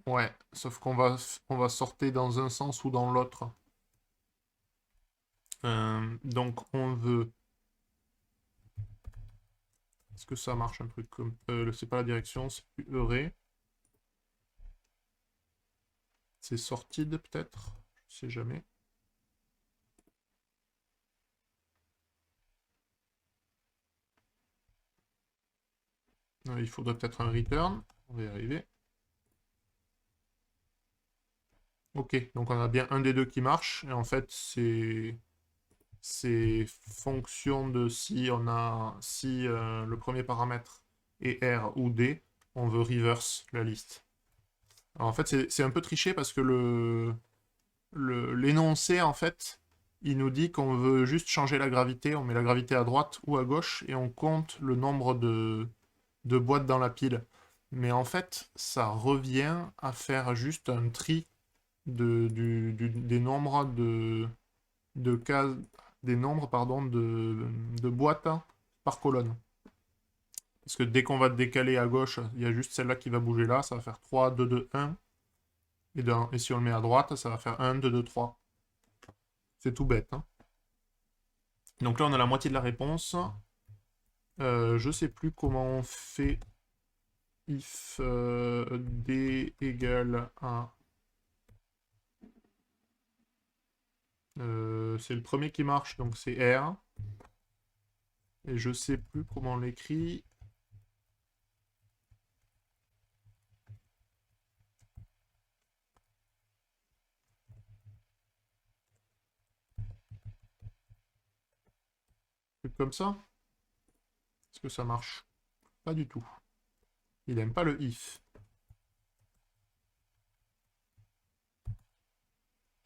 Ouais, sauf qu'on va sortir dans un sens ou dans l'autre. Donc on veut... Est-ce que ça marche un truc comme... c'est pas la direction, c'est plus array. C'est sorted peut-être? Je sais jamais. Il faudrait peut-être un return. On va y arriver. Ok, donc on a bien un des deux qui marche. Et en fait, c'est fonction de si le premier paramètre est R ou D, on veut reverse la liste. Alors en fait, c'est un peu triché parce que l'énoncé, en fait, il nous dit qu'on veut juste changer la gravité. On met la gravité à droite ou à gauche et on compte le nombre de boîtes dans la pile. Mais en fait, ça revient à faire juste un tri des nombres de cases, des nombres pardon, de boîtes par colonne. Parce que dès qu'on va décaler à gauche, il y a juste celle-là qui va bouger là. Ça va faire 3, 2, 2, 1. Et si on le met à droite, ça va faire 1, 2, 2, 3. C'est tout bête. Hein. Donc là, on a la moitié de la réponse. Je sais plus comment on fait if d égale à... c'est le premier qui marche, donc c'est R. Et je sais plus comment on l'écrit. Comme ça. Est-ce que ça marche? Pas du tout. Il aime pas le if.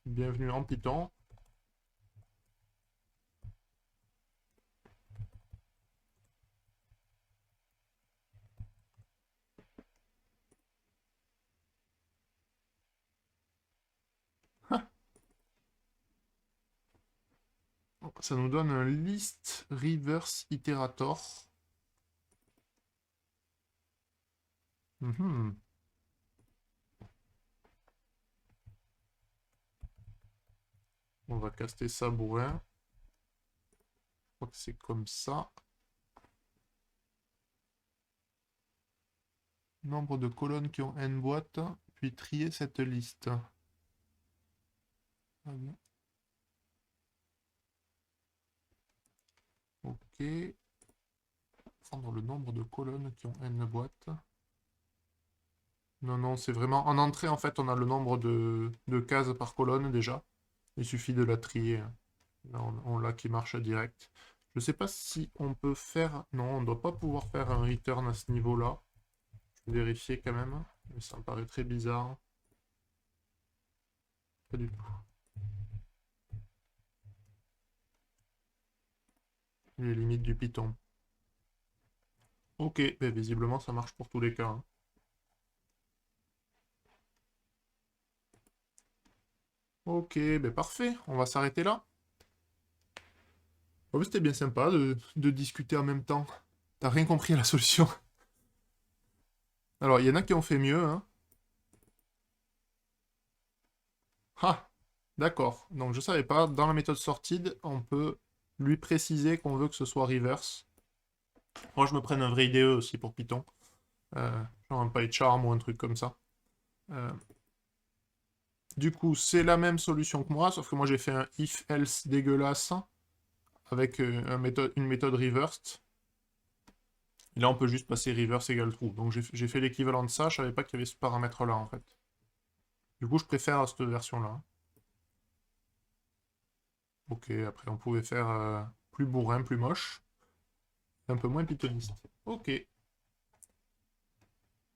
Bienvenue en Python. Ça nous donne un list reverse iterator. On va caster ça bourrin. Je crois que c'est comme ça. Nombre de colonnes qui ont n boîtes, puis trier cette liste. Ah bien. Ok. Prendre le nombre de colonnes qui ont n boîtes. Non, non, c'est vraiment... En entrée, en fait, on a le nombre de cases par colonne, déjà. Il suffit de la trier. Là, on l'a qui marche direct. Je sais pas si on peut faire... Non, on ne doit pas pouvoir faire un return à ce niveau-là. Je vais vérifier quand même. Mais ça me paraît très bizarre. Pas du tout. Les limites du Python. Ok, ben visiblement ça marche pour tous les cas. Hein. Ok, ben parfait, on va s'arrêter là. Oh, c'était bien sympa de discuter en même temps. T'as rien compris à la solution. Alors, il y en a qui ont fait mieux. Hein. Ah, d'accord. Donc je savais pas, dans la méthode sorted, on peut lui préciser qu'on veut que ce soit reverse. Moi, je me prenne un vrai IDE aussi pour Python. Genre un PyCharm ou un truc comme ça. Du coup, c'est la même solution que moi, sauf que moi j'ai fait un if-else dégueulasse avec une méthode reversed. Et là, on peut juste passer reverse égale true. Donc j'ai fait l'équivalent de ça, je savais pas qu'il y avait ce paramètre-là en fait. Du coup, je préfère cette version-là. Ok, après on pouvait faire plus bourrin, plus moche. Un peu moins pythoniste. Ok.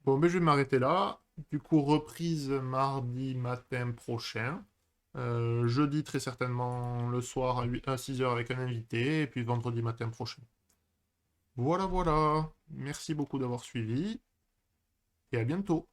Bon, mais je vais m'arrêter là. Du coup, reprise mardi matin prochain. Jeudi, très certainement, le soir à 6 h avec un invité. Et puis vendredi matin prochain. Voilà, voilà. Merci beaucoup d'avoir suivi. Et à bientôt.